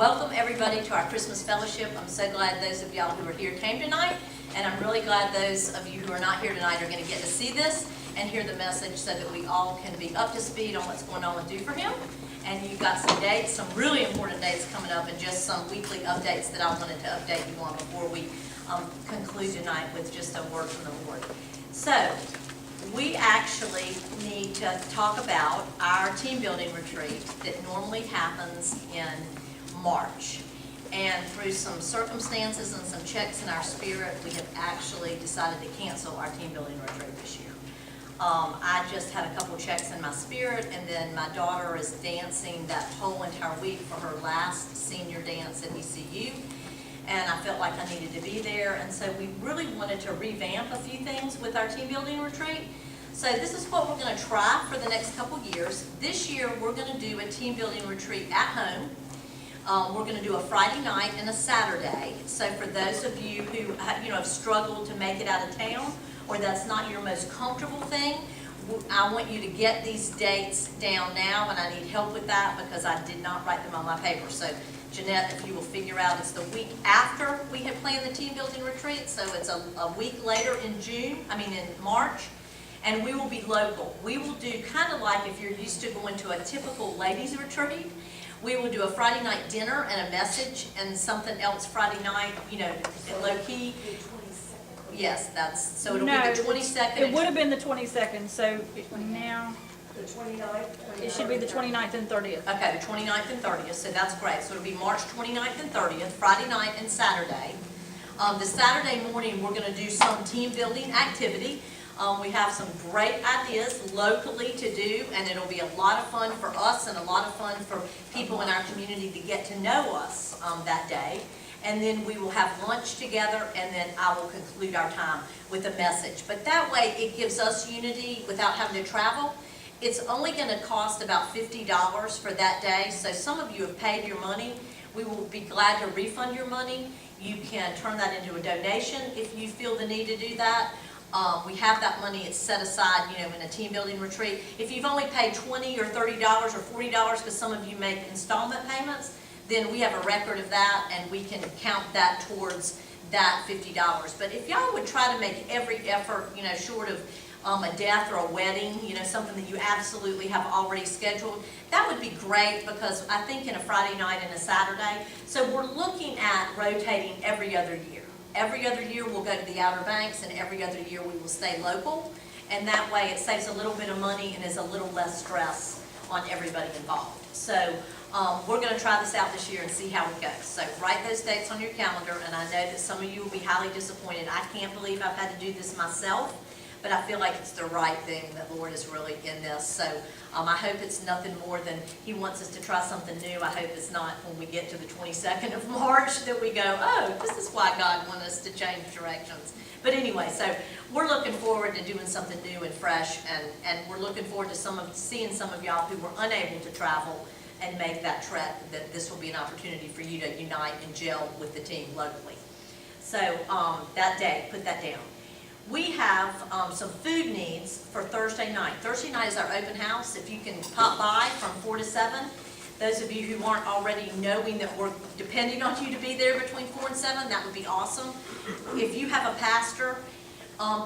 Welcome everybody to our Christmas fellowship. I'm so glad those of y'all who are here came tonight, and I'm really glad those of you who are not here tonight are going to get to see this and hear the message so that we all can be up to speed on what's going on with Do For Him. And you've got some dates, some really important dates coming up, and just some weekly updates that I wanted to update you on before we conclude tonight with just a word from the Lord. So, we actually need to talk about our team building retreat that normally happens in March. And through some circumstances and some checks in our spirit, we have actually decided to cancel our team building retreat this year. I just had a couple checks in my spirit, and then my daughter is dancing that whole entire week for her last senior dance at ECU. And I felt like I needed to be there, and so we really wanted to revamp a few things with our team building retreat. So this is what we're going to try for the next couple years. This year we're going to do a team building retreat at home. We're going to do a Friday night and a Saturday. So for those of you who have struggled to make it out of town, or that's not your most comfortable thing, I want you to get these dates down now, and I need help with that because I did not write them on my paper. So Jeanette, if you will figure out, it's the week after we had planned the team building retreat, so it's a week later in March, and we will be local. We will do kind of like if you're used to going to a typical ladies retreat. We will do a Friday night dinner and a message and something else Friday night, low key. Yes, so it'll be the 22nd. It would have been the 22nd, so now The 29th? it should be the 29th and 30th. Okay, the 29th and 30th, so that's great. So it'll be March 29th and 30th, Friday night and Saturday. The Saturday morning, we're going to do some team building activity. We have some great ideas locally to do, and it'll be a lot of fun for us and a lot of fun for people in our community to get to know us that day. And then we will have lunch together, and then I will conclude our time with a message. But that way, it gives us unity without having to travel. It's only going to cost about $50 for that day, so some of you have paid your money. We will be glad to refund your money. You can turn that into a donation if you feel the need to do that. We have that money, it's set aside, in a team building retreat. If you've only paid $20 or $30 or $40, because some of you make installment payments, then we have a record of that, and we can count that towards that $50. But if y'all would try to make every effort, short of a death or a wedding, something that you absolutely have already scheduled, that would be great, because I think in a Friday night and a Saturday, so we're looking at rotating every other year. Every other year we'll go to the Outer Banks, and every other year we will stay local, and that way it saves a little bit of money and is a little less stress on everybody involved. So we're going to try this out this year and see how it goes. So write those dates on your calendar, and I know that some of you will be highly disappointed. I can't believe I've had to do this myself, but I feel like it's the right thing, that Lord is really in this. So I hope it's nothing more than He wants us to try something new. I hope it's not when we get to the 22nd of March that we go, oh, this is why God wanted us to change directions. But anyway, so we're looking forward to doing something new and fresh, and we're looking forward to seeing some of y'all who were unable to travel and make that trek, that this will be an opportunity for you to unite and gel with the team locally. So that day, put that down. We have some food needs for Thursday night. Thursday night is our open house. If you can pop by from 4 to 7. Those of you who aren't already knowing that we're depending on you to be there between 4 and 7, that would be awesome. If you have a pastor,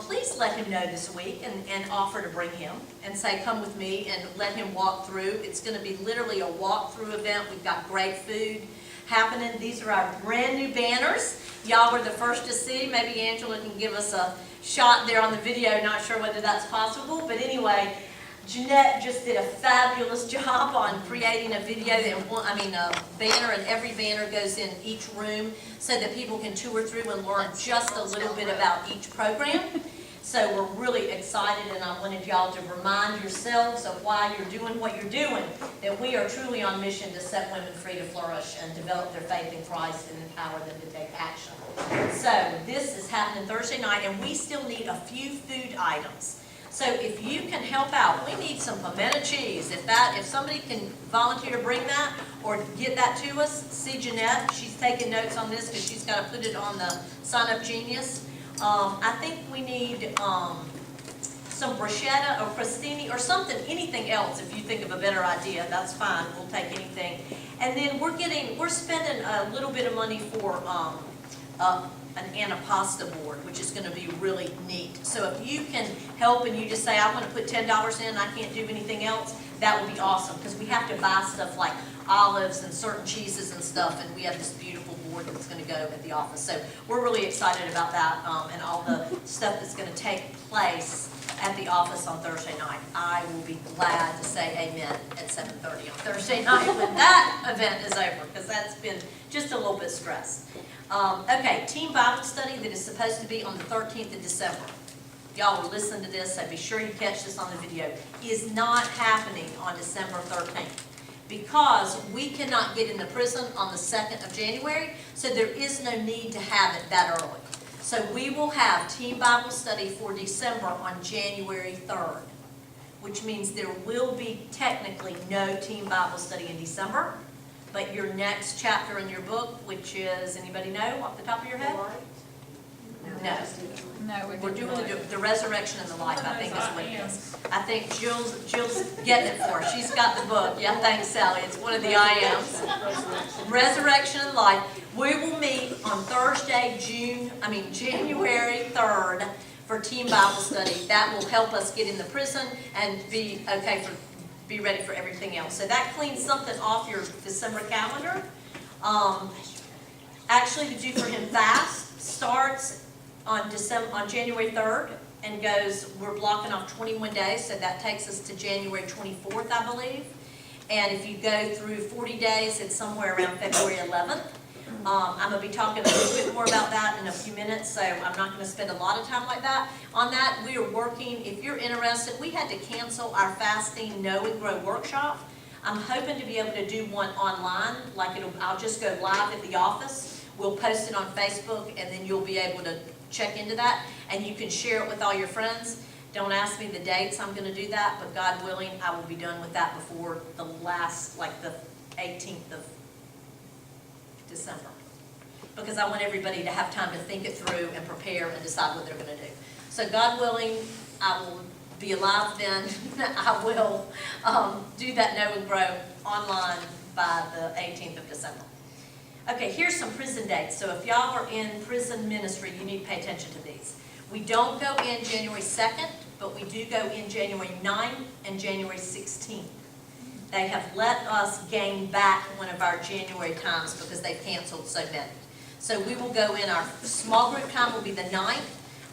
please let him know this week and offer to bring him and say, come with me, and let him walk through. It's going to be literally a walk-through event. We've got great food happening. These are our brand new banners. Y'all were the first to see. Maybe Angela can give us a shot there on the video. Not sure whether that's possible, but anyway, Jeanette just did a fabulous job on creating a video, a banner, and every banner goes in each room so that people can tour through and learn just a little bit about each program. So we're really excited, and I wanted y'all to remind yourselves of why you're doing what you're doing, that we are truly on mission to set women free to flourish and develop their faith in Christ and empower them to take action. So this is happening Thursday night, and we still need a few food items. So if you can help out, we need some pimento cheese. If somebody can volunteer to bring that or get that to us, see Jeanette, she's taking notes on this because she's got to put it on the Sign Up Genius. I think we need some bruschetta or crostini or something, anything else. If you think of a better idea, that's fine. We'll take anything. And then we're spending a little bit of money for, an antipasta board, which is gonna be really neat. So if you can help and you just say, I wanna put $10 in, I can't do anything else, that would be awesome, because we have to buy stuff like olives and certain cheeses and stuff, and we have this beautiful board that's gonna go at the office. So we're really excited about that, and all the stuff that's gonna take place at the office on Thursday night. I will be glad to say amen at 7:30 on Thursday night when that event is over, because that's been just a little bit stressed. Okay, team Bible study that is supposed to be on the 13th of December. Y'all will listen to this, so be sure you catch this on the video. Is not happening on December 13th because we cannot get in the prison on the 2nd of January, so there is no need to have it that early. So we will have team Bible study for December on January 3rd, which means there will be technically no team Bible study in December. But your next chapter in your book, which is, anybody know off the top of your head? No. No, We're doing the resurrection and the life, I think is what it is. I think Jill's getting it for us. She's got the book. Yeah, thanks, Sally. It's one of the I Ams. Resurrection and life. We will meet on Thursday, January 3rd for team Bible study. That will help us get in the prison and be ready for everything else. So that cleans something off your December calendar. Actually, the Do For Him fast starts on January 3rd and goes, we're blocking off 21 days, so that takes us to January 24th, I believe. And if you go through 40 days, it's somewhere around February 11th. I'm going to be talking a little bit more about that in a few minutes, so I'm not going to spend a lot of time on that. We are working, if you're interested, we had to cancel our fasting Know and Grow workshop. I'm hoping to be able to do one online, I'll just go live at the office. We'll post it on Facebook, and then you'll be able to check into that, and you can share it with all your friends. Don't ask me the dates I'm going to do that, but God willing, I will be done with that before the last, the 18th of December. Because I want everybody to have time to think it through and prepare and decide what they're going to do. So God willing, I will be alive then. I will do that Know and Grow online by the 18th of December. Okay, here's some prison dates. So if y'all are in prison ministry, you need to pay attention to these. We don't go in January 2nd, but we do go in January 9th and January 16th. They have let us gain back one of our January times because they canceled so many. So we will go in, our small group time will be the 9th,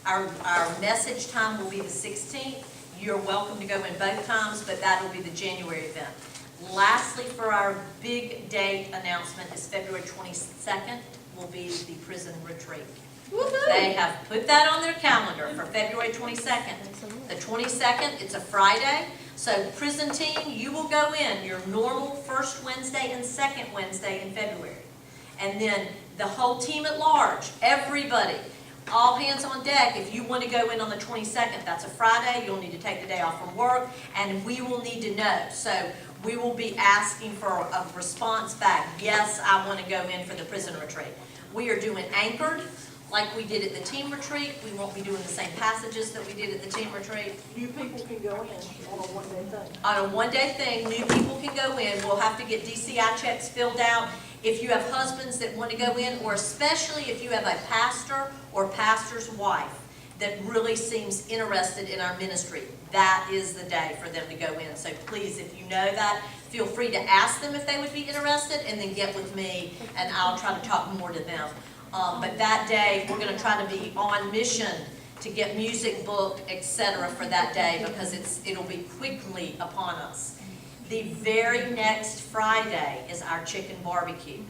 our message time will be the 16th. You're welcome to go in both times, but that will be the January event. Lastly, for our big date announcement is February 22nd will be the prison retreat. They have put that on their calendar for February 22nd. The 22nd, it's a Friday. So prison team, you will go in your normal first Wednesday and second Wednesday in February. And then the whole team at large, everybody, all hands on deck. If you want to go in on the 22nd, that's a Friday, you'll need to take the day off from work, and we will need to know. So we will be asking for a response back. Yes, I want to go in for the prison retreat. We are doing anchored like we did at the team retreat. We won't be doing the same passages that we did at the team retreat. New people can go in on a one-day thing. On a one-day thing, new people can go in. We'll have to get DCI checks filled out. If you have husbands that want to go in, or especially if you have a pastor or pastor's wife that really seems interested in our ministry, that is the day for them to go in. So please, if you know that, feel free to ask them if they would be interested, and then get with me, and I'll try to talk more to them. But that day, we're going to try to be on mission to get music booked, etc. for that day, because it'll be quickly upon us. The very next Friday is our chicken barbecue.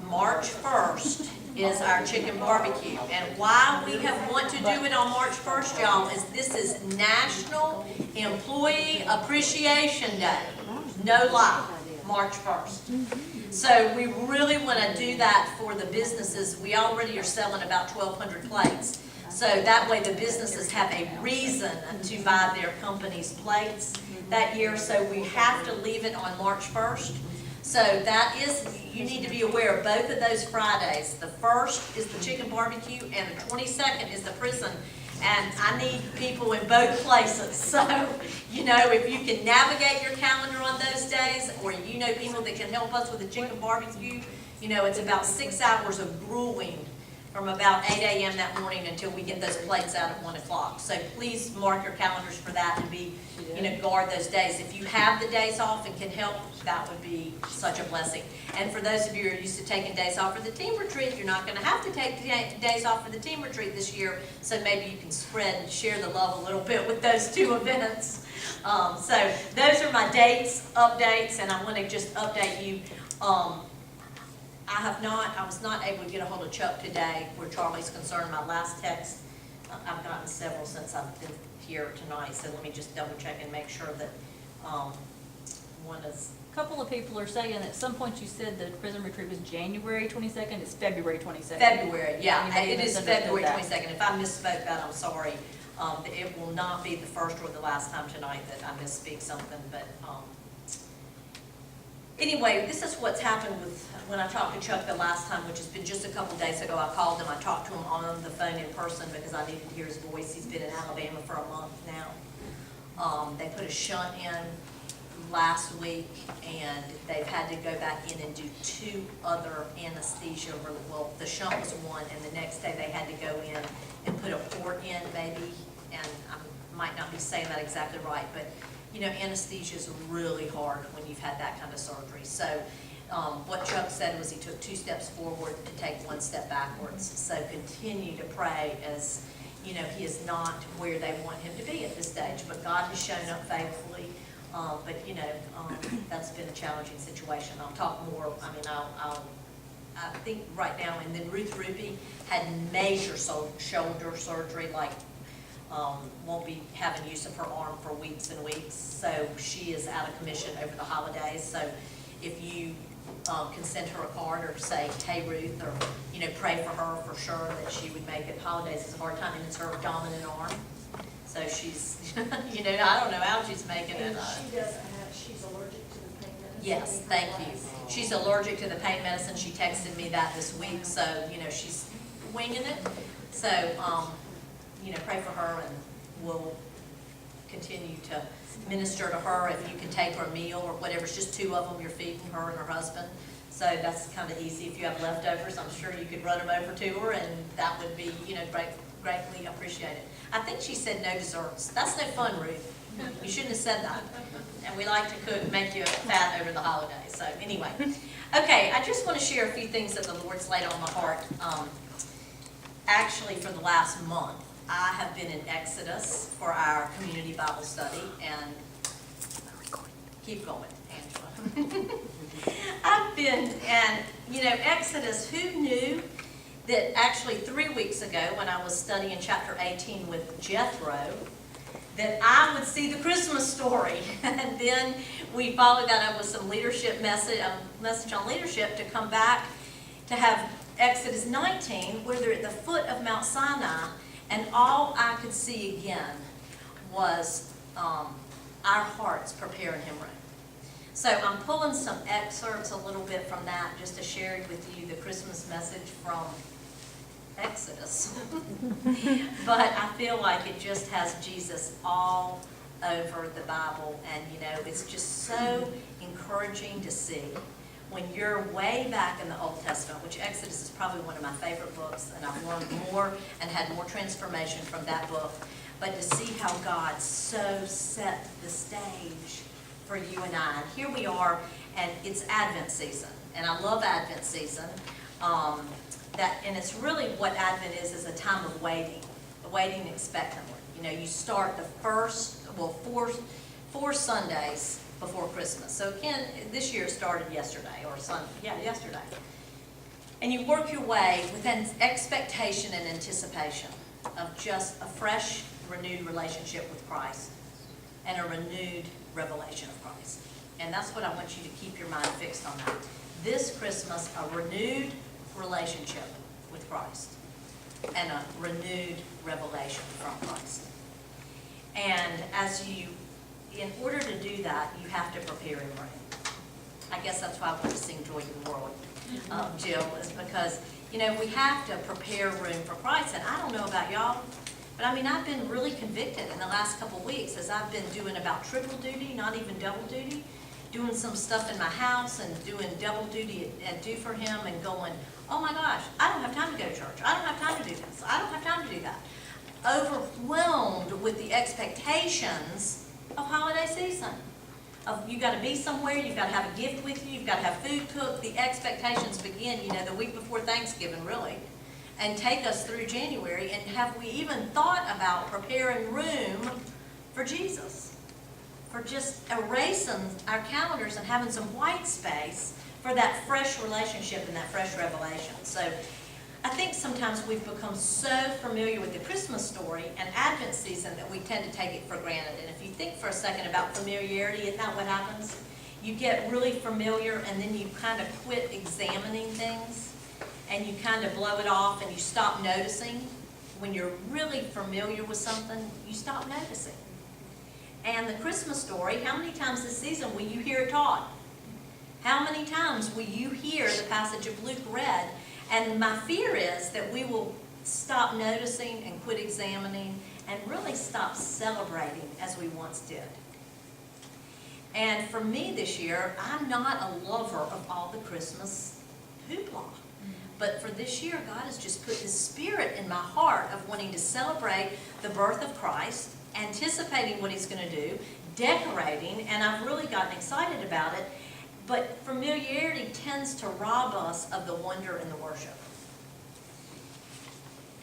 March 1st is our chicken barbecue. And why we want to do it on March 1st, y'all, is this is National Employee Appreciation Day. No lie, March 1st. So we really want to do that for the businesses. We already are selling about 1,200 plates. So that way the businesses have a reason to buy their company's plates that year. So we have to leave it on March 1st. So that is, you need to be aware of both of those Fridays. The 1st is the chicken barbecue, and the 22nd is the prison. And I need people in both places. So, you know, if you can navigate your calendar on those days, or you know people that can help us with the chicken barbecue, you know, it's about 6 hours of grueling from about 8 a.m. that morning until we get those plates out at 1 o'clock. So please mark your calendars for that and be, you know, guard those days. If you have the days off and can help, that would be such a blessing. And for those of you who are used to taking days off for the team retreat, you're not going to have to take days off for the team retreat this year. So maybe you can spread and share the love a little bit with those two events. So those are my dates, updates, and I want to just update you. I was not able to get a hold of Chuck today where Charlie's concerned. My last text, I've gotten several since I've been here tonight, so let me just double check and make sure that, one is, A couple of people are saying at some point you said the prison retreat was January 22nd, it's February 22nd. February, You yeah, may it have is misunderstood February that. 22nd. If I misspoke that, I'm sorry. It will not be the first or the last time tonight that I misspeak something, but, anyway, this is what's happened with, when I talked to Chuck the last time, which has been just a couple days ago. I called him, I talked to him on the phone in person because I needed to hear his voice. He's been in Alabama for a month now. They put a shunt in last week, and they've had to go back in and do 2 other anesthesia. Well, the shunt was one, and the next day they had to go in and put a port in maybe, and I might not be saying that exactly right, but you know, anesthesia is really hard when you've had that kind of surgery. So what Chuck said was he took 2 steps forward to take 1 step backwards. So continue to pray as, you know, he is not where they want him to be at this stage, but God has shown up faithfully. But you know, that's been a challenging situation. I'll talk more. I mean, I think right now, and then Ruth Ruby had major shoulder surgery, like won't be having use of her arm for weeks and weeks. So she is out of commission over the holidays. So if you can send her a card or say, hey Ruth, or you know, pray for her for sure that she would make it. Holidays is a hard time, and it's her dominant arm. So she's, you know, I don't know how she's making it. And she doesn't have, she's allergic to the pain medicine. Yes, thank you. She's allergic to the pain medicine. She texted me that this week, so, you know, she's winging it. So, you know, pray for her, and we'll continue to minister to her. If you can take her a meal or whatever, it's just 2 of them you're feeding her and her husband. So that's kind of easy. If you have leftovers, I'm sure you could run them over to her, and that would be, you know, greatly appreciated. I think she said no desserts. That's no fun, Ruth. You shouldn't have said that. And we like to cook, make you fat over the holidays. So anyway, okay, I just want to share a few things that the Lord's laid on my heart. Actually, for the last month, I have been in Exodus for our community Bible study, and keep going, Angela. I've been, and you know, Exodus, who knew that actually 3 weeks ago when I was studying chapter 18 with Jethro, that I would see the Christmas story. And then we followed that up with some leadership message on leadership to come back to have Exodus 19, where they're at the foot of Mount Sinai, and all I could see again was our hearts preparing him right. So I'm pulling some excerpts a little bit from that just to share with you the Christmas message from Exodus. But I feel like it just has Jesus all over the Bible, and you know, it's just so encouraging to see when you're way back in the Old Testament, which Exodus is probably one of my favorite books, and I've learned more and had more transformation from that book, but to see how God so set the stage for you and I. And here we are, and it's Advent season, and I love Advent season. And it's really what Advent is a time of waiting expectantly. You know, you start the first, well, four Sundays before Christmas. So again, this year it started yesterday, or Sunday, yeah, yesterday. And you work your way with an expectation and anticipation of just a fresh, renewed relationship with Christ and a renewed revelation of Christ. And that's what I want you to keep your mind fixed on that. This Christmas, a renewed relationship with Christ and a renewed revelation from Christ. And in order to do that, you have to prepare him right. I guess that's why I want to sing Joy to the World, Jill, is because, you know, we have to prepare room for Christ. And I don't know about y'all, But I mean, I've been really convicted in the last couple of weeks as I've been doing about triple duty, not even double duty, doing some stuff in my house and doing double duty at Do For Him and going, oh my gosh, I don't have time to go to church. I don't have time to do this. I don't have time to do that. Overwhelmed with the expectations of holiday season. Of you got to be somewhere, you've got to have a gift with you, you've got to have food cooked. The expectations begin, the week before Thanksgiving, really, and take us through January. And have we even thought about preparing room for Jesus? For just erasing our calendars and having some white space for that fresh relationship and that fresh revelation. So I think sometimes we've become so familiar with the Christmas story and Advent season that we tend to take it for granted. And if you think for a second about familiarity, isn't that what happens? You get really familiar and then you kind of quit examining things and you kind of blow it off and you stop noticing. When you're really familiar with something, you stop noticing. And the Christmas story, how many times this season will you hear it taught? How many times will you hear the passage of Luke read? And my fear is that we will stop noticing and quit examining and really stop celebrating as we once did. And for me this year, I'm not a lover of all the Christmas hoopla. But for this year, God has just put His Spirit in my heart of wanting to celebrate the birth of Christ, anticipating what He's going to do, decorating, and I've really gotten excited about it. But familiarity tends to rob us of the wonder and the worship.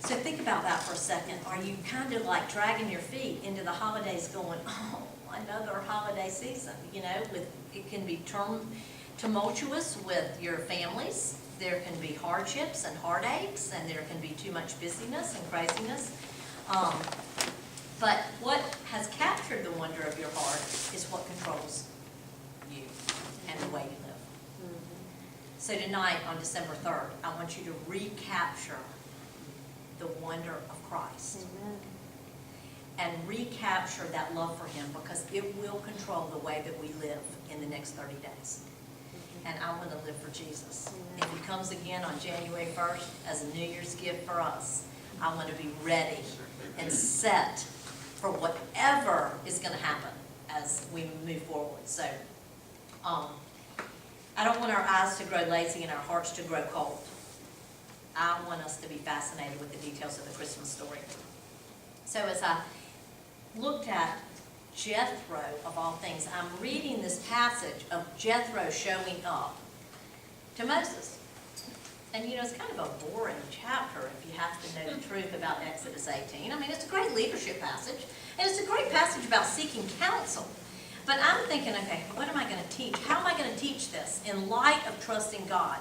So think about that for a second. Are you kind of like dragging your feet into the holidays going, oh, another holiday season? It can be tumultuous with your families. There can be hardships and heartaches, and there can be too much busyness and craziness. But what has captured the wonder of your heart is what controls you and the way you live. So tonight, on December 3rd, I want you to recapture the wonder of Christ. And recapture that love for Him, because it will control the way that we live in the next 30 days. And I want to live for Jesus. If He comes again on January 1st as a New Year's gift for us, I want to be ready and set for whatever is going to happen as we move forward. So, I don't want our eyes to grow lazy and our hearts to grow cold. I want us to be fascinated with the details of the Christmas story. So as I looked at Jethro, of all things, I'm reading this passage of Jethro showing up to Moses. And it's kind of a boring chapter if you have to know the truth about Exodus 18. I mean, it's a great leadership passage, and it's a great passage about seeking counsel. But I'm thinking, okay, what am I going to teach? How am I going to teach this in light of trusting God?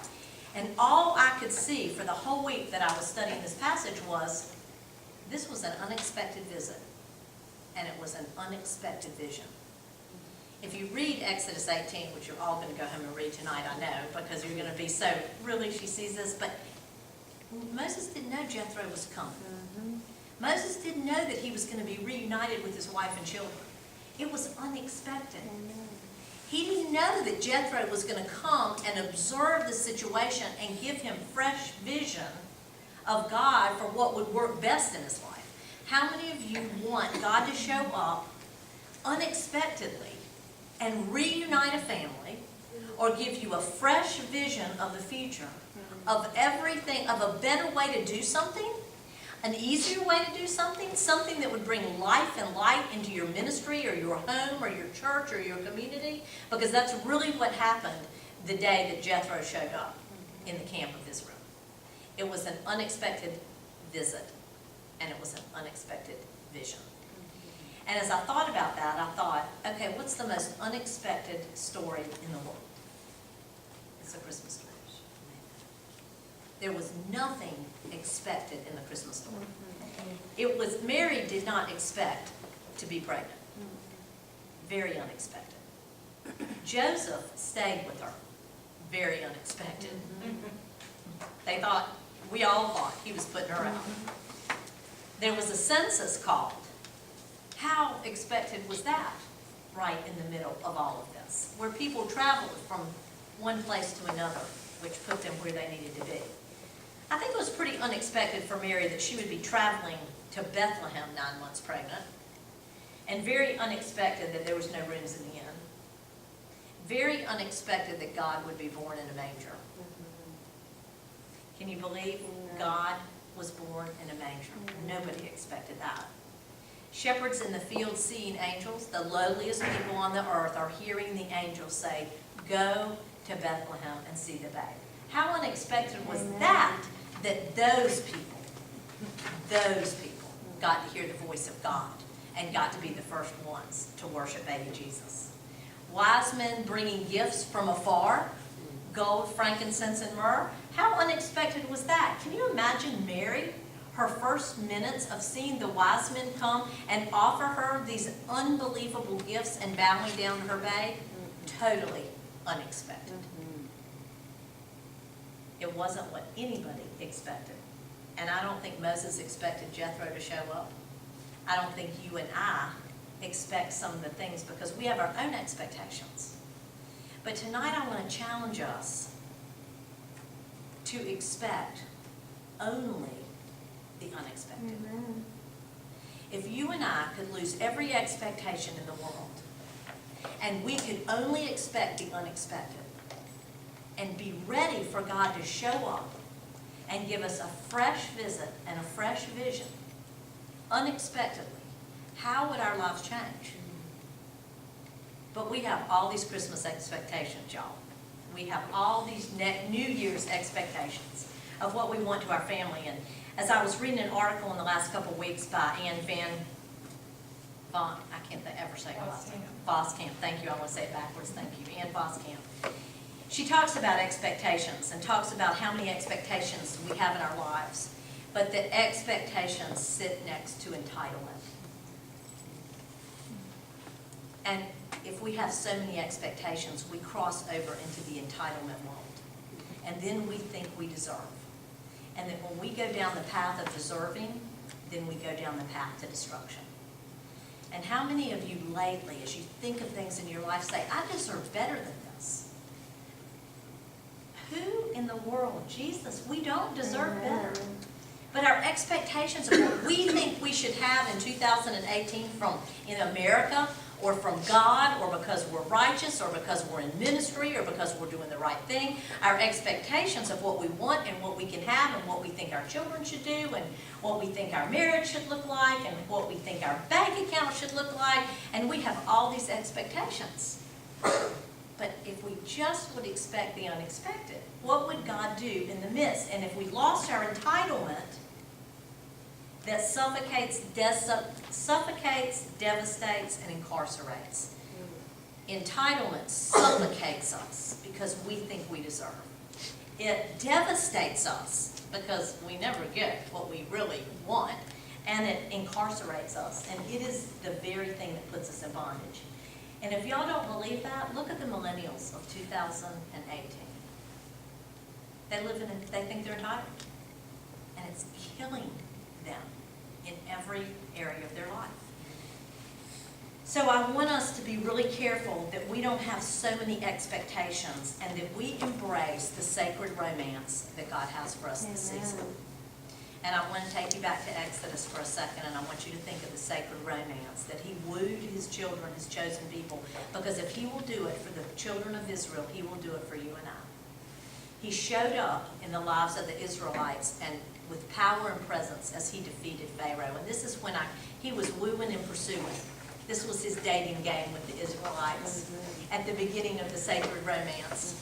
And all I could see for the whole week that I was studying this passage was, this was an unexpected visit, and it was an unexpected vision. If you read Exodus 18, which you're all going to go home and read tonight, I know, because you're going to be so, really, she sees this, but Moses didn't know Jethro was coming. Moses didn't know that he was going to be reunited with his wife and children. It was unexpected. He didn't know that Jethro was going to come and observe the situation and give him fresh vision of God for what would work best in his life. How many of you want God to show up unexpectedly and reunite a family, or give you a fresh vision of the future, of everything, of a better way to do something, an easier way to do something, something that would bring life and light into your ministry or your home or your church or your community? Because that's really what happened the day that Jethro showed up in the camp of Israel. It was an unexpected visit, and it was an unexpected vision. And as I thought about that, I thought, okay, what's the most unexpected story in the world? It's a Christmas story. There was nothing expected in the Christmas story. It was, Mary did not expect to be pregnant. Very unexpected. Joseph stayed with her. Very unexpected. They thought, we all thought he was putting her out. There was a census called. How expected was that? Right in the middle of all of this, where people traveled from one place to another, which put them where they needed to be. I think it was pretty unexpected for Mary that she would be traveling to Bethlehem 9 months pregnant. And very unexpected that there was no rooms in the inn. Very unexpected that God would be born in a manger. Can you believe God was born in a manger? Nobody expected that. Shepherds in the field seeing angels, the lowliest people on the earth are hearing the angels say, "Go to Bethlehem and see the babe." How unexpected was that those people got to hear the voice of God and got to be the first ones to worship baby Jesus. Wise men bringing gifts from afar, gold, frankincense, and myrrh. How unexpected was that? Can you imagine Mary, her first minutes of seeing the wise men come and offer her these unbelievable gifts and bowing down to her babe? Totally unexpected. It wasn't what anybody expected. And I don't think Moses expected Jethro to show up. I don't think you and I expect some of the things because we have our own expectations. But tonight I want to challenge us to expect only the unexpected. Amen. If you and I could lose every expectation in the world and we could only expect the unexpected and be ready for God to show up and give us a fresh visit and a fresh vision unexpectedly, how would our lives change? But we have all these Christmas expectations, y'all. We have all these New Year's expectations of what we want to our family. And as I was reading an article in the last couple of weeks by Anne I can't ever say her last name. Voskamp. Thank you. I want to say it backwards. Thank you. Anne Voskamp. She talks about expectations and talks about how many expectations we have in our lives. But the expectations sit next to entitlement. And if we have so many expectations, we cross over into the entitlement world. And then we think we deserve. And that when we go down the path of deserving, then we go down the path to destruction. And how many of you lately, as you think of things in your life, say, "I deserve better than this"? Who in the world? Jesus, we don't deserve better. But our expectations of what we think we should have in 2018 in America, or from God, or because we're righteous, or because we're in ministry, or because we're doing the right thing, our expectations of what we want and what we can have and what we think our children should do and what we think our marriage should look like and what we think our bank account should look like, and we have all these expectations. But if we just would expect the unexpected, what would God do in the midst? And if we lost our entitlement, that suffocates, devastates, and incarcerates. Entitlement suffocates us because we think we deserve. It devastates us because we never get what we really want, and it incarcerates us, and it is the very thing that puts us in bondage. And if y'all don't believe that, look at the millennials of 2018. They think they're entitled, and it's killing them in every area of their life. So I want us to be really careful that we don't have so many expectations and that we embrace the sacred romance that God has for us this season. And I want to take you back to Exodus for a second, and I want you to think of the sacred romance, that he wooed his children, his chosen people, because if he will do it for the children of Israel, he will do it for you and I. He showed up in the lives of the Israelites and with power and presence as he defeated Pharaoh. And this is when he was wooing and pursuing. This was his dating game with the Israelites at the beginning of the sacred romance.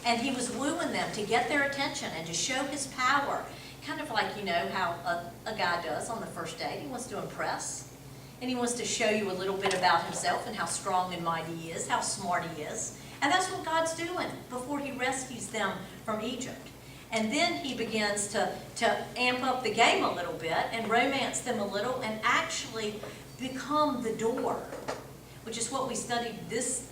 And he was wooing them to get their attention and to show his power. Kind of like, how a guy does on the first date. He wants to impress. And he wants to show you a little bit about himself and how strong and mighty he is, how smart he is. And that's what God's doing before he rescues them from Egypt. And then he begins to amp up the game a little bit and romance them a little and actually become the door, which is what we studied this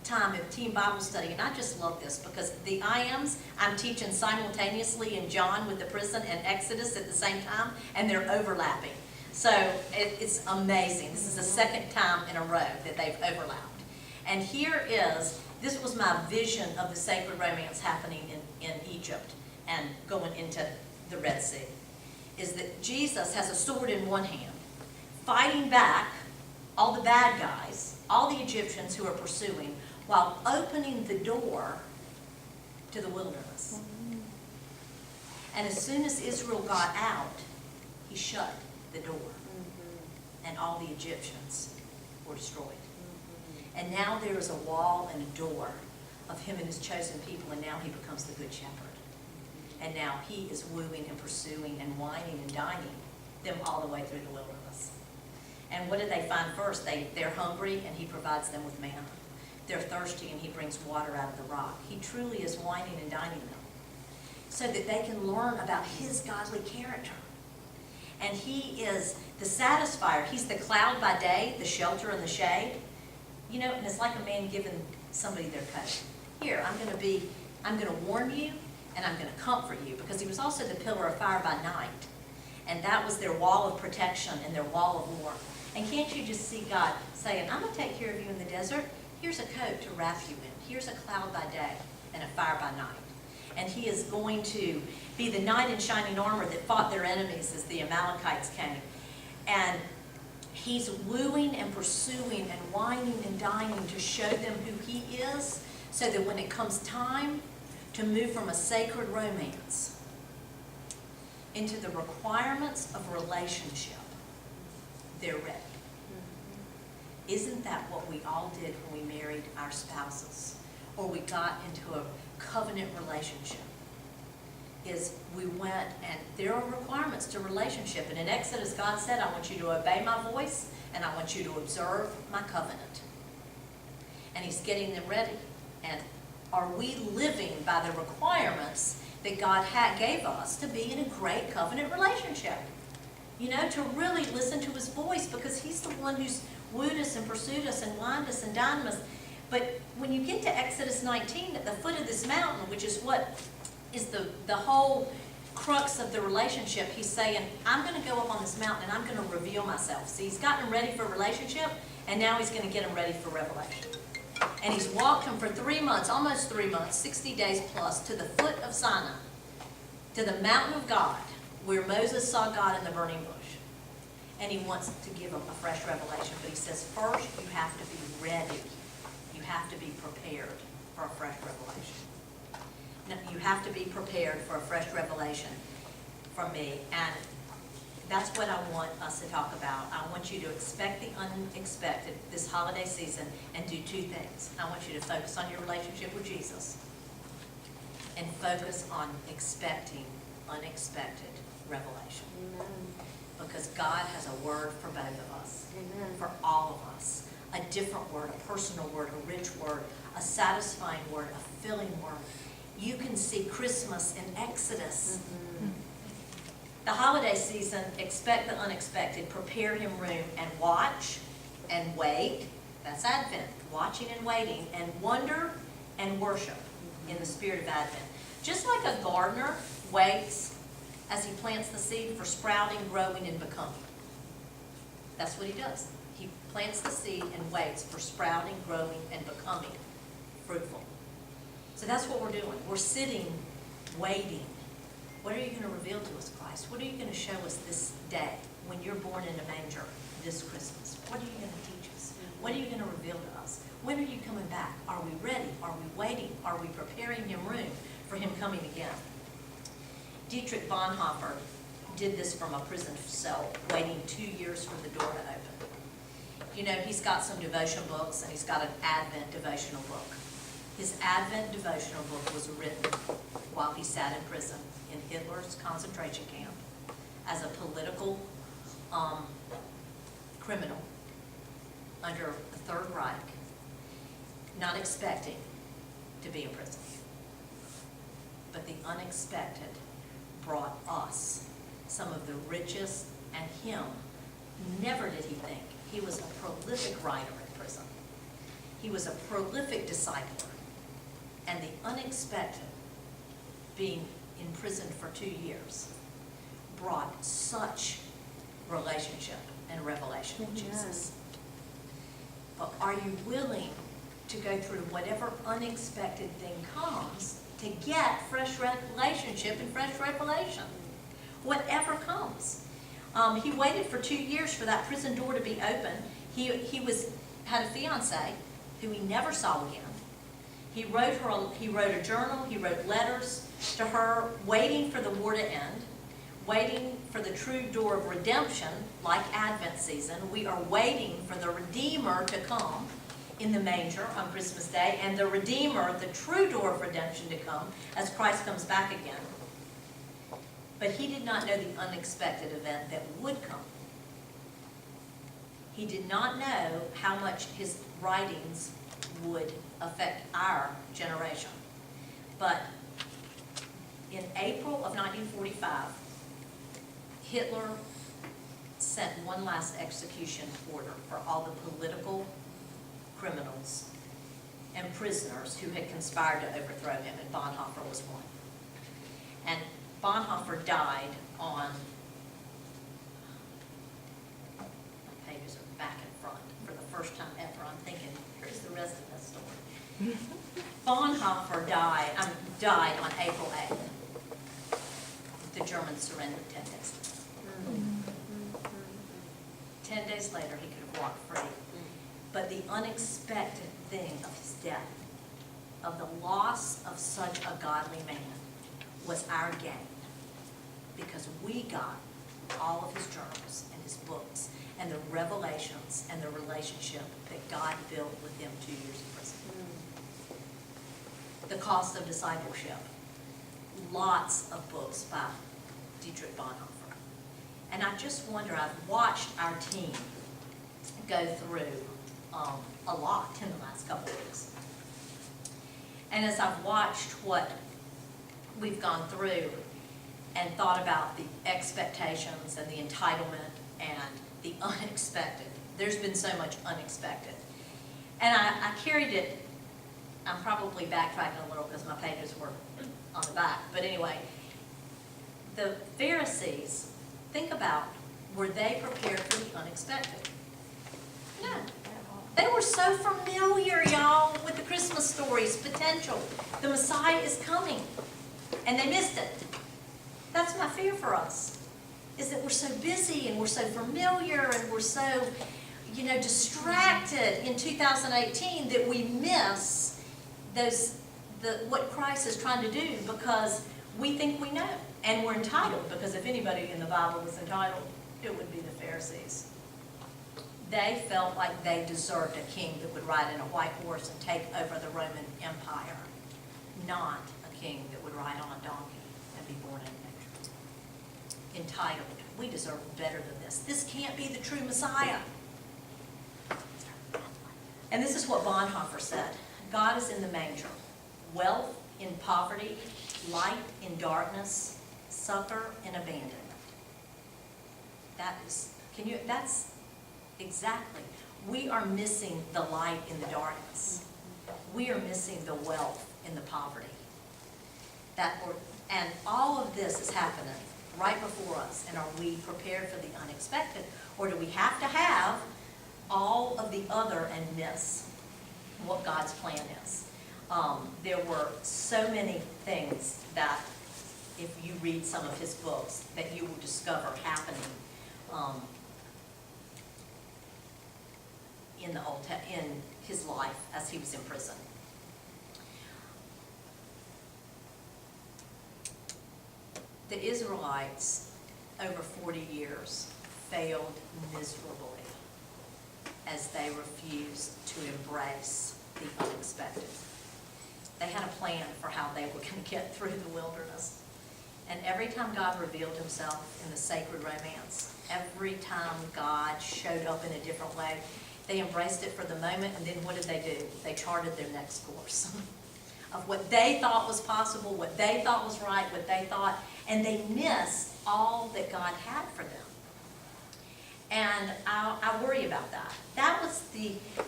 time at Team Bible Study. And I just love this because the I ams I'm teaching simultaneously in John with the prison and Exodus at the same time, and they're overlapping. So it's amazing. This is the second time in a row that they've overlapped. And this was my vision of the sacred romance happening in Egypt and going into the Red Sea. is that Jesus has a sword in one hand, fighting back all the bad guys, all the Egyptians who are pursuing, while opening the door to the wilderness. And as soon as Israel got out, he shut the door. And all the Egyptians were destroyed. And now there is a wall and a door of him and his chosen people, and now he becomes the good shepherd. And now he is wooing and pursuing and wining and dining them all the way through the wilderness. And what do they find first? They're hungry, and he provides them with manna. They're thirsty, and he brings water out of the rock. He truly is wining and dining them so that they can learn about his godly character. And he is the satisfier. He's the cloud by day, the shelter and the shade. You know, and it's like a man giving somebody their coat. Here, I'm going to warn you, and I'm going to comfort you, because he was also the pillar of fire by night. And that was their wall of protection and their wall of war. And can't you just see God saying, I'm going to take care of you in the desert. Here's a coat to wrap you in. Here's a cloud by day and a fire by night. And he is going to be the knight in shining armor that fought their enemies as the Amalekites came. And he's wooing and pursuing and wining and dining to show them who he is, so that when it comes time to move from a sacred romance into the requirements of relationship, they're ready. Isn't that what we all did when we married our spouses, or we got into a covenant relationship? Is we went, and there are requirements to relationship. And in Exodus, God said, I want you to obey my voice, and I want you to observe my covenant. And he's getting them ready. And are we living by the requirements that God gave us to be in a great covenant relationship? You know, to really listen to his voice, because he's the one who's wooed us and pursued us and wined us and dined us. But when you get to Exodus 19, at the foot of this mountain, which is what is the whole crux of the relationship, he's saying, I'm going to go up on this mountain and I'm going to reveal myself. See, he's gotten them ready for relationship, and now he's going to get them ready for revelation. And he's walked them for 3 months, almost 3 months, 60 days plus, to the foot of Sinai, to the mountain of God, where Moses saw God in the burning bush. And he wants to give them a fresh revelation. But he says, first, you have to be ready. You have to be prepared for a fresh revelation. Now, you have to be prepared for a fresh revelation from me. And that's what I want us to talk about. I want you to expect the unexpected this holiday season and do 2 things. I want you to focus on your relationship with Jesus and focus on expecting unexpected revelation. Amen. Because God has a word for both of us, Amen. for all of us. A different word, a personal word, a rich word, a satisfying word, a filling word. You can see Christmas in Exodus. The holiday season, expect the unexpected, prepare him room, and watch and wait. That's Advent, watching and waiting, and wonder and worship in the spirit of Advent. Just like a gardener waits as he plants the seed for sprouting, growing, and becoming. That's what he does. He plants the seed and waits for sprouting, growing, and becoming fruitful. So that's what we're doing. We're sitting, waiting. What are you going to reveal to us, Christ? What are you going to show us this day when you're born in a manger this Christmas? What are you going to teach us? What are you going to reveal to us? When are you coming back? Are we ready? Are we waiting? Are we preparing him room for him coming again? Dietrich Bonhoeffer did this from a prison cell, waiting 2 years for the door to open. You know, he's got some devotion books, and he's got an Advent devotional book. His Advent devotional book was written while he sat in prison in Hitler's concentration camp as a political criminal under the Third Reich, not expecting to be in prison. But the unexpected brought us some of the richest, and him, never did he think. He was a prolific writer in prison. He was a prolific discipler. And the unexpected, being imprisoned for 2 years, brought such relationship and revelation with Jesus. But are you willing to go through whatever unexpected thing comes to get fresh relationship and fresh revelation? whatever comes. He waited for 2 years for that prison door to be open. He had a fiance who he never saw again. He wrote a journal, he wrote letters to her, waiting for the war to end, waiting for the true door of redemption, like Advent season. We are waiting for the Redeemer to come in the manger on Christmas Day, and the Redeemer, the true door of redemption, to come as Christ comes back again. But he did not know the unexpected event that would come. He did not know how much his writings would affect our generation. But in April of 1945, Hitler sent one last execution order for all the political criminals and prisoners who had conspired to overthrow him, and Bonhoeffer was one. And Bonhoeffer died on, my pages are back and front for the first time ever. I'm thinking, here's the rest of the story. Bonhoeffer died on April 8th. The Germans surrendered 10 days later. 10 days later, he could have walked free. But the unexpected thing of his death, of the loss of such a godly man, was our gain. Because we got all of his journals and his books and the revelations and the relationship that God built with him 2 years in prison. The Cost of Discipleship. Lots of books by Dietrich Bonhoeffer. And I just wonder, I've watched our team go through a lot in the last couple of weeks. And as I've watched what we've gone through and thought about the expectations and the entitlement and the unexpected, there's been so much unexpected. And I carried it, I'm probably backtracking a little because my pages were on the back, but anyway, the Pharisees, think about, were they prepared for the unexpected? No. They were so familiar, y'all, with the Christmas story's potential. The Messiah is coming, and they missed it. That's my fear for us, is that we're so busy and we're so familiar and we're so, distracted in 2018 that we miss what Christ is trying to do because we think we know. And we're entitled, because if anybody in the Bible was entitled, it would be the Pharisees. They felt like they deserved a king that would ride in a white horse and take over the Roman Empire, not a king that would ride on a donkey and be born in a manger. Entitled. We deserve better than this. This can't be the true Messiah. And this is what Bonhoeffer said. God is in the manger. Wealth in poverty, light in darkness, succor in abandonment. That's exactly. We are missing the light in the darkness. We are missing the wealth in the poverty. And all of this is happening right before us. And are we prepared for the unexpected? Or do we have to have all of the other and miss what God's plan is? There were so many things that, if you read some of his books, that you will discover happening in his life as he was in prison. The Israelites, over 40 years, failed miserably as they refused to embrace the unexpected. They had a plan for how they were going to get through the wilderness. And every time God revealed himself in the sacred romance, every time God showed up in a different way, they embraced it for the moment, and then what did they do? They charted their next course of what they thought was possible, what they thought was right, what they thought, and they missed all that God had for them. And I worry about that. That was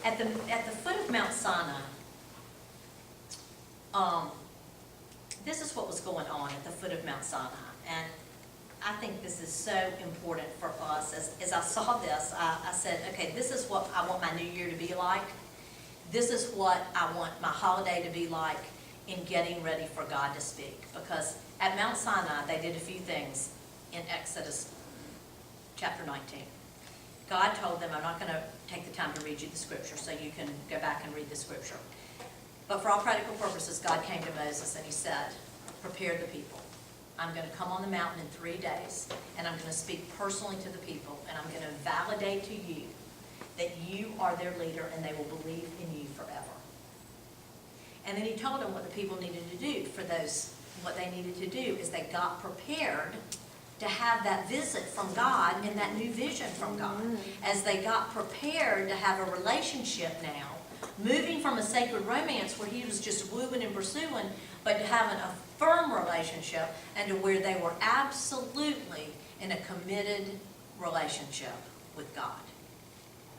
at the foot of Mount Sinai. This is what was going on at the foot of Mount Sinai, and I think this is so important for us. As I saw this, I said, okay, this is what I want my new year to be like. This is what I want my holiday to be like in getting ready for God to speak. Because at Mount Sinai, they did a few things in Exodus chapter 19. God told them, I'm not going to take the time to read you the scripture, so you can go back and read the scripture. But for all practical purposes, God came to Moses and he said, prepare the people. I'm going to come on the mountain in 3 days, and I'm going to speak personally to the people, and I'm going to validate to you that you are their leader and they will believe in you forever. And then he told them what the people needed to do for those. What they needed to do is they got prepared to have that visit from God and that new vision from God. As they got prepared to have a relationship now, moving from a sacred romance where he was just wooing and pursuing, but to having a firm relationship and to where they were absolutely in a committed relationship with God,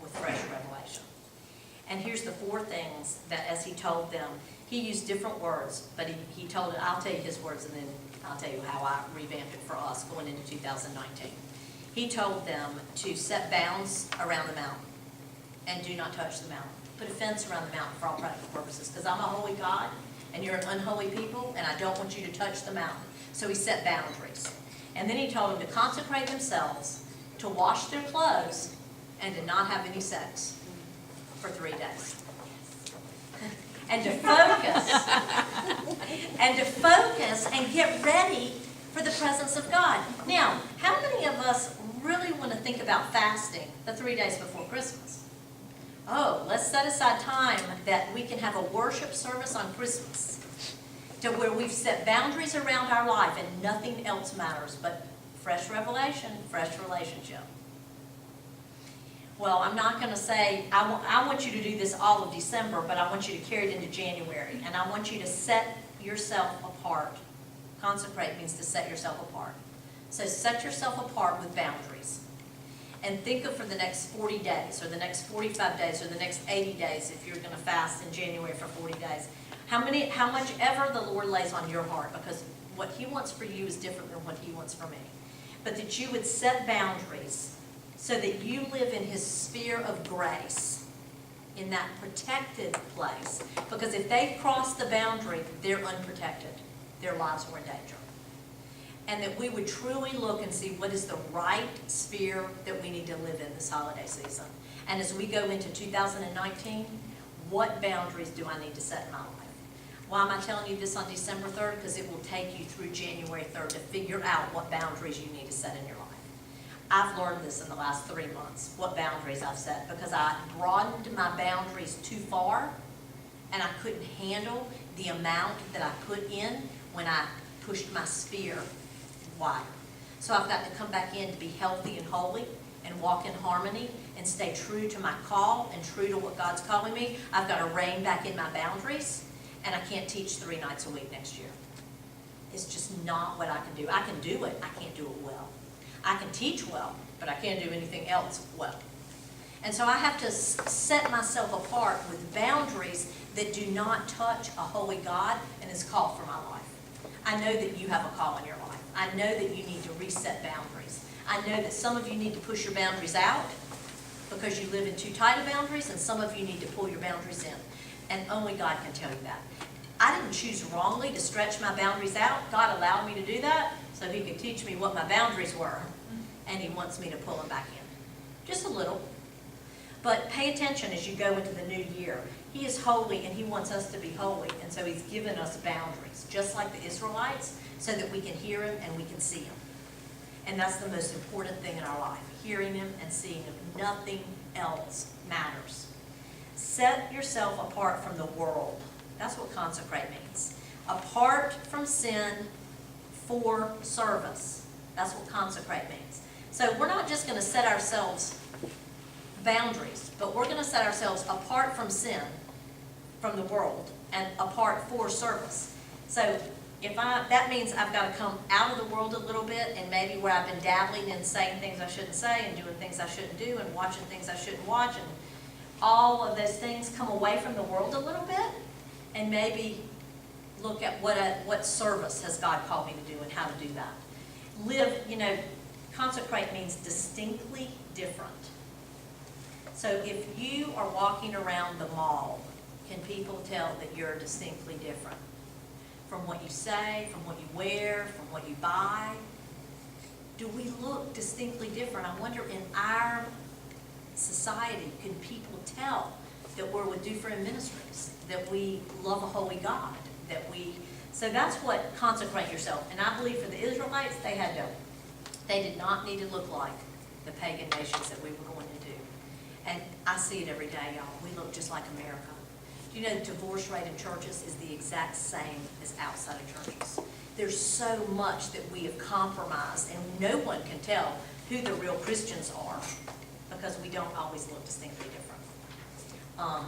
with fresh revelation. And here's the 4 things that as he told them, he used different words, but he told it, I'll tell you his words and then I'll tell you how I revamped it for us going into 2019. He told them to set bounds around the mountain and do not touch the mountain. Put a fence around the mountain for all practical purposes, because I'm a holy God and you're an unholy people and I don't want you to touch the mountain. So he set boundaries. And then he told them to consecrate themselves, to wash their clothes, and to not have any sex for 3 days. And to focus and get ready for the presence of God. Now, how many of us really want to think about fasting the 3 days before Christmas? Oh, let's set aside time that we can have a worship service on Christmas to where we've set boundaries around our life and nothing else matters but fresh revelation, fresh relationship. Well, I'm not going to say, I want you to do this all of December, but I want you to carry it into January. And I want you to set yourself apart. Consecrate means to set yourself apart. So set yourself apart with boundaries. And think of for the next 40 days, or the next 45 days, or the next 80 days, if you're going to fast in January for 40 days. How much ever the Lord lays on your heart, because what he wants for you is different than what he wants for me. But that you would set boundaries so that you live in his sphere of grace, in that protected place. Because if they cross the boundary, they're unprotected. Their lives were in danger. And that we would truly look and see what is the right sphere that we need to live in this holiday season. And as we go into 2019, what boundaries do I need to set in my life? Why am I telling you this on December 3rd? Because it will take you through January 3rd to figure out what boundaries you need to set in your life. I've learned this in the last 3 months, what boundaries I've set, because I broadened my boundaries too far, and I couldn't handle the amount that I put in when I pushed my sphere wider. So I've got to come back in to be healthy and holy and walk in harmony and stay true to my call and true to what God's calling me. I've got to rein back in my boundaries, and I can't teach 3 nights a week next year. It's just not what I can do. I can do it, I can't do it well. I can teach well, but I can't do anything else well. And so I have to set myself apart with boundaries that do not touch a holy God and his call for my life. I know that you have a call in your life. I know that you need to reset boundaries. I know that some of you need to push your boundaries out because you live in too tight of boundaries, and some of you need to pull your boundaries in. And only God can tell you that. I didn't choose wrongly to stretch my boundaries out. God allowed me to do that so he could teach me what my boundaries were. And he wants me to pull them back in. Just a little. But pay attention as you go into the new year. He is holy and he wants us to be holy. And so he's given us boundaries, just like the Israelites, so that we can hear him and we can see him. And that's the most important thing in our life, hearing him and seeing him. Nothing else matters. Set yourself apart from the world. That's what consecrate means. Apart from sin for service. That's what consecrate means. So we're not just going to set ourselves boundaries, but we're going to set ourselves apart from sin, from the world, and apart for service. So that means I've got to come out of the world a little bit, and maybe where I've been dabbling in saying things I shouldn't say and doing things I shouldn't do and watching things I shouldn't watch, and all of those things, come away from the world a little bit and maybe look at what service has God called me to do and how to do that. Live, consecrate means distinctly different. So if you are walking around the mall, can people tell that you're distinctly different? From what you say, from what you wear, from what you buy? Do we look distinctly different? I wonder in our society, can people tell that we're with Dufresne Ministries, that we love a holy God, so that's what consecrate yourself. And I believe for the Israelites, they did not need to look like the pagan nations that we were going to do. And I see it every day, y'all. We look just like America. Do you know the divorce rate in churches is the exact same as outside of churches? There's so much that we have compromised, and no one can tell who the real Christians are because we don't always look distinctly different. I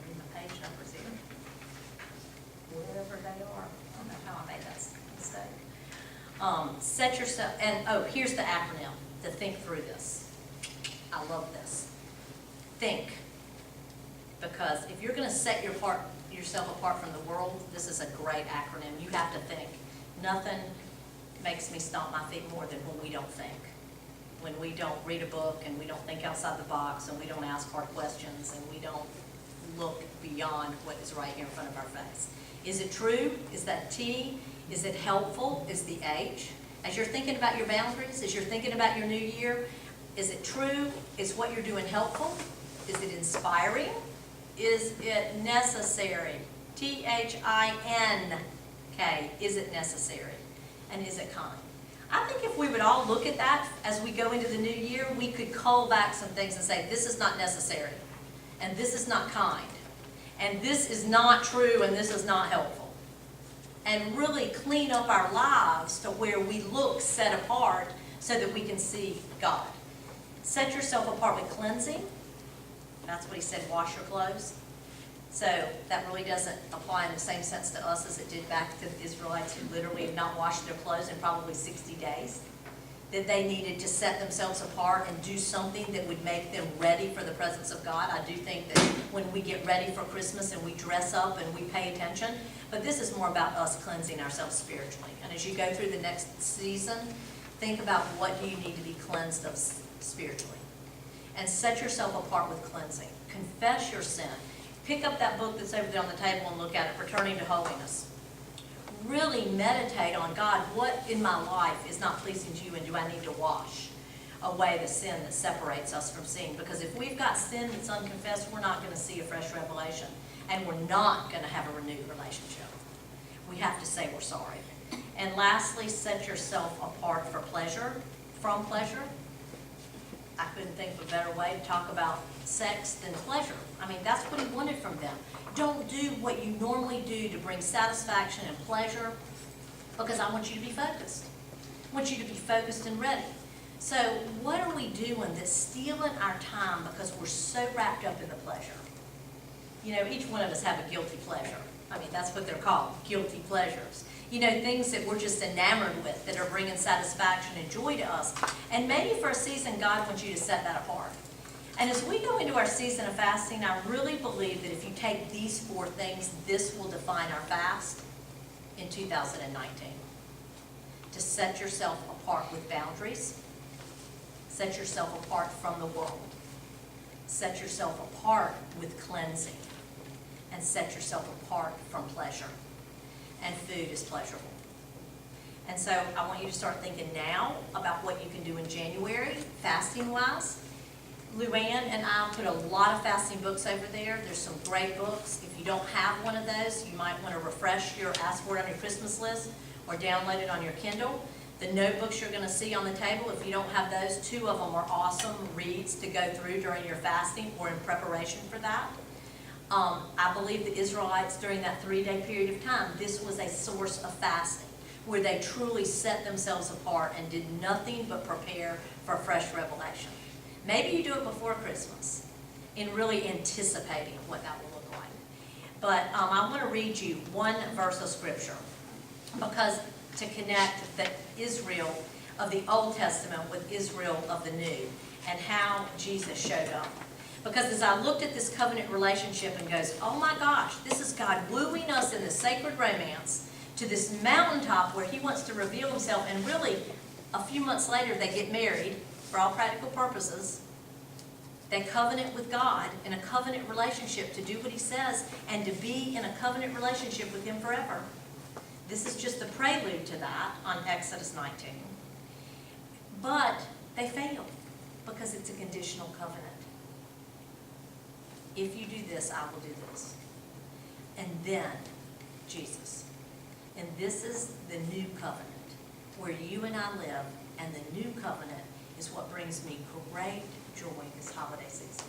read my page numbers here. Wherever they are. I don't know how I made that mistake. Set yourself, and here's the acronym to think through this. I love this. Think. Because if you're going to set yourself apart from the world, this is a great acronym. You have to think. Nothing makes me stomp my feet more than when we don't think. When we don't read a book and we don't think outside the box and we don't ask hard questions and we don't look beyond what is right here in front of our face. Is it true? Is that T? Is it helpful? Is the H? As you're thinking about your boundaries, as you're thinking about your new year, is it true? Is what you're doing helpful? Is it inspiring? Is it necessary? THINK. Is it necessary? And is it kind? I think if we would all look at that as we go into the new year, we could cull back some things and say, this is not necessary, and this is not kind, and this is not true, and this is not helpful. And really clean up our lives to where we look set apart so that we can see God. Set yourself apart with cleansing. That's what he said, wash your clothes. So that really doesn't apply in the same sense to us as it did back to the Israelites who literally had not washed their clothes in probably 60 days. That they needed to set themselves apart and do something that would make them ready for the presence of God. I do think that when we get ready for Christmas and we dress up and we pay attention, but this is more about us cleansing ourselves spiritually. And as you go through the next season, think about what do you need to be cleansed of spiritually. And set yourself apart with cleansing. Confess your sin. Pick up that book that's over there on the table and look at it, Returning to Holiness. Really meditate on God, what in my life is not pleasing to you and do I need to wash away the sin that separates us from seeing? Because if we've got sin that's unconfessed, we're not going to see a fresh revelation. And we're not going to have a renewed relationship. We have to say we're sorry. And lastly, set yourself apart from pleasure. I couldn't think of a better way to talk about sex than pleasure. I mean, that's what he wanted from them. Don't do what you normally do to bring satisfaction and pleasure, because I want you to be focused. I want you to be focused and ready. So what are we doing that's stealing our time because we're so wrapped up in the pleasure? You know, each one of us have a guilty pleasure. I mean, that's what they're called, guilty pleasures. You know, things that we're just enamored with that are bringing satisfaction and joy to us. And maybe for a season, God wants you to set that apart. And as we go into our season of fasting, I really believe that if you take these 4 things, this will define our fast in 2019. To set yourself apart with boundaries. Set yourself apart from the world. Set yourself apart with cleansing. And set yourself apart from pleasure. And food is pleasurable. And so I want you to start thinking now about what you can do in January, fasting-wise. Luann and I put a lot of fasting books over there. There's some great books. If you don't have one of those, you might want to refresh your Ask For It on your Christmas list or download it on your Kindle. The notebooks you're going to see on the table, if you don't have those, 2 of them are awesome reads to go through during your fasting or in preparation for that. I believe the Israelites during that 3-day period of time, this was a source of fasting where they truly set themselves apart and did nothing but prepare for fresh revelation. Maybe you do it before Christmas in really anticipating what that will look like. But I want to read you one verse of Scripture because to connect the Israel of the Old Testament with Israel of the New and how Jesus showed up. Because as I looked at this covenant relationship and goes, oh my gosh, this is God wooing us in this sacred romance to this mountaintop where he wants to reveal himself, and really a few months later they get married for all practical purposes. They covenant with God in a covenant relationship to do what he says and to be in a covenant relationship with him forever. This is just the prelude to that on Exodus 19. But they failed because it's a conditional covenant. If you do this, I will do this. And then Jesus. And this is the new covenant where you and I live, and the new covenant is what brings me great joy this holiday season.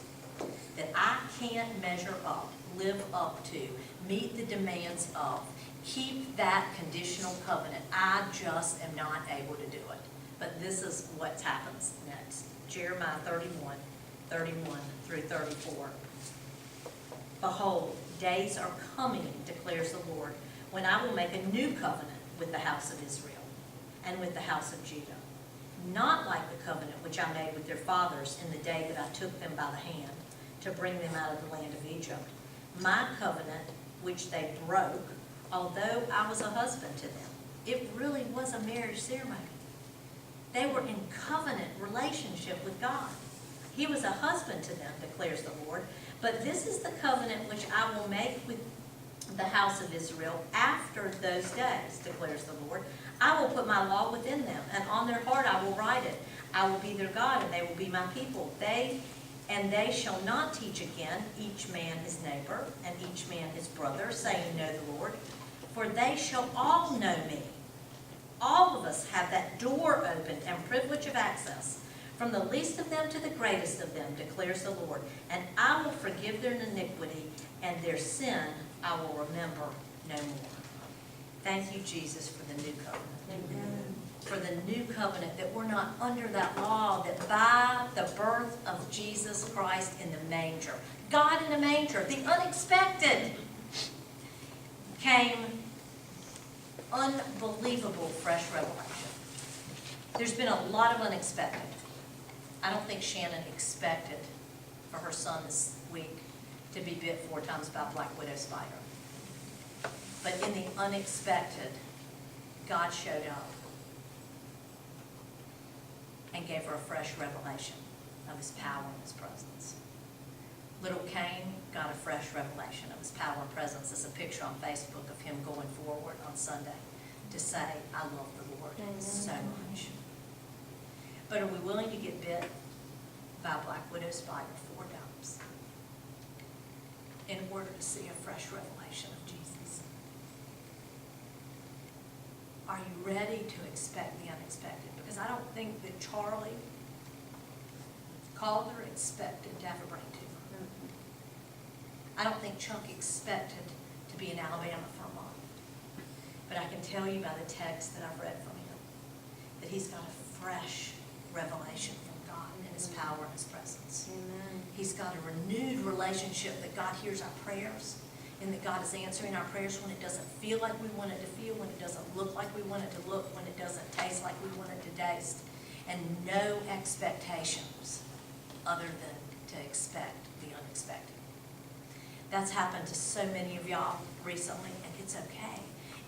That I can't measure up, live up to, meet the demands of, keep that conditional covenant. I just am not able to do it. But this is what happens next. Jeremiah 31 through 34. Behold, days are coming, declares the Lord, when I will make a new covenant with the house of Israel and with the house of Judah. Not like the covenant which I made with their fathers in the day that I took them by the hand to bring them out of the land of Egypt. My covenant which they broke, although I was a husband to them. It really was a marriage ceremony. They were in covenant relationship with God. He was a husband to them, declares the Lord. But this is the covenant which I will make with the house of Israel after those days, declares the Lord. I will put my law within them, and on their heart I will write it. I will be their God, and they will be my people. They shall not teach again, each man his neighbor, and each man his brother, saying, Know the Lord. For they shall all know me. All of us have that door opened and privilege of access, from the least of them to the greatest of them, declares the Lord. And I will forgive their iniquity, and their sin I will remember no more. Thank you, Jesus, for the new covenant. Amen. For the new covenant, that we're not under that law, that by the birth of Jesus Christ in the manger, God in a manger, the unexpected, came unbelievable fresh revelation. There's been a lot of unexpected. I don't think Shannon expected for her son this week to be bit 4 times by a black widow spider. But in the unexpected, God showed up and gave her a fresh revelation of his power and his presence. Little Cain got a fresh revelation of his power and presence. There's a picture on Facebook of him going forward on Sunday to say, I love the Lord so much. But are we willing to get bit by a black widow spider 4 times in order to see a fresh revelation of Jesus? Are you ready to expect the unexpected? Because I don't think that Charlie Calder expected to have a brain tumor. I don't think Chuck expected to be in Alabama for a month. But I can tell you by the text that I've read from him that he's got a fresh revelation from God and his power and his presence. Amen. He's got a renewed relationship that God hears our prayers, and that God is answering our prayers when it doesn't feel like we want it to feel, when it doesn't look like we want it to look, when it doesn't taste like we want it to taste, and no expectations other than to expect the unexpected. That's happened to so many of y'all recently, and it's okay.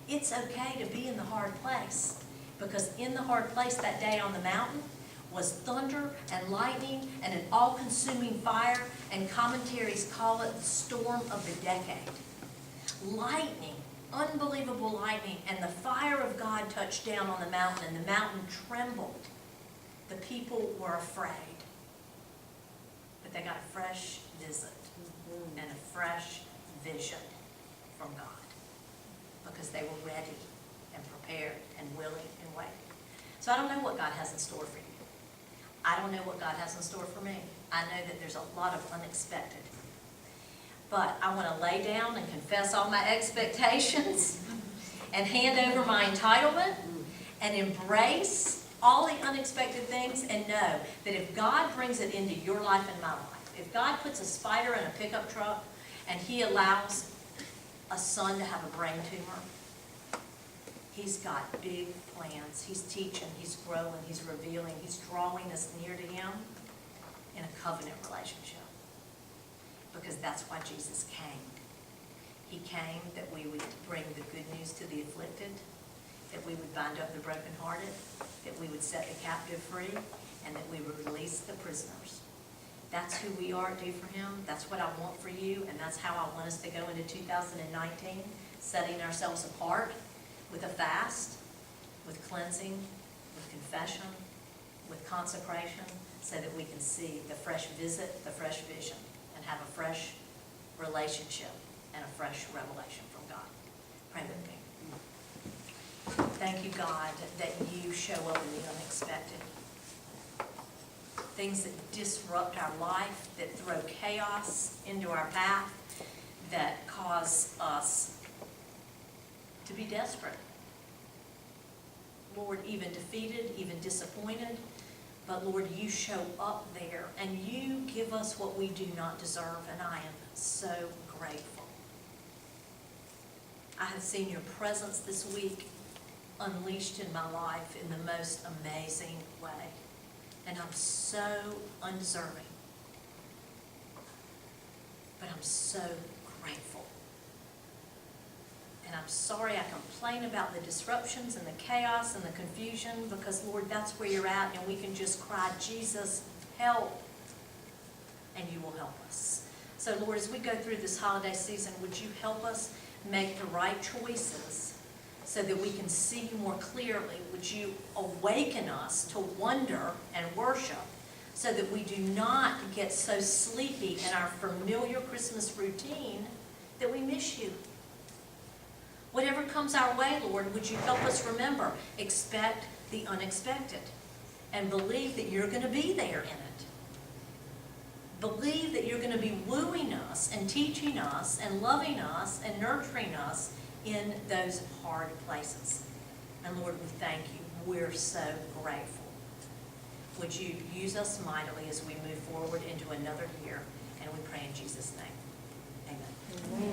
It's okay to be in the hard place, because in the hard place that day on the mountain was thunder and lightning and an all-consuming fire, and commentaries call it the storm of the decade. Lightning, unbelievable lightning, and the fire of God touched down on the mountain, and the mountain trembled. The people were afraid, but they got a fresh visit and a fresh vision from God, because they were ready and prepared and willing and waiting. So I don't know what God has in store for you. I don't know what God has in store for me. I know that there's a lot of unexpected. But I want to lay down and confess all my expectations and hand over my entitlement and embrace all the unexpected things, and know that if God brings it into your life and my life, if God puts a spider in a pickup truck and he allows a son to have a brain tumor, he's got big plans. He's teaching, he's growing, he's revealing, he's drawing us near to him in a covenant relationship. Because that's why Jesus came. He came that we would bring the good news to the afflicted, that we would bind up the brokenhearted, that we would set the captive free, and that we would release the prisoners. That's who we are to do for him. That's what I want for you, and that's how I want us to go into 2019, setting ourselves apart with a fast, with cleansing, with confession, with consecration, so that we can see the fresh visit, the fresh vision, and have a fresh relationship and a fresh revelation from God. Pray with me. Thank you, God, that you show up in the unexpected. Things that disrupt our life, that throw chaos into our path, that cause us to be desperate. Lord, even defeated, even disappointed, but Lord, you show up there and you give us what we do not deserve, and I am so grateful. I have seen your presence this week unleashed in my life in the most amazing way, and I'm so undeserving, but I'm so grateful. And I'm sorry I complain about the disruptions and the chaos and the confusion, because, Lord, that's where you're at, and we can just cry, Jesus, help, and you will help us. So, Lord, as we go through this holiday season, would you help us make the right choices so that we can see you more clearly? Would you awaken us to wonder and worship so that we do not get so sleepy in our familiar Christmas routine that we miss you? Whatever comes our way, Lord, would you help us remember, expect the unexpected, and believe that you're going to be there in it. Believe that you're going to be wooing us and teaching us and loving us and nurturing us in those hard places. And Lord, we thank you. We're so grateful. Would you use us mightily as we move forward into another year? And we pray in Jesus' name. Amen.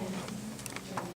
Amen.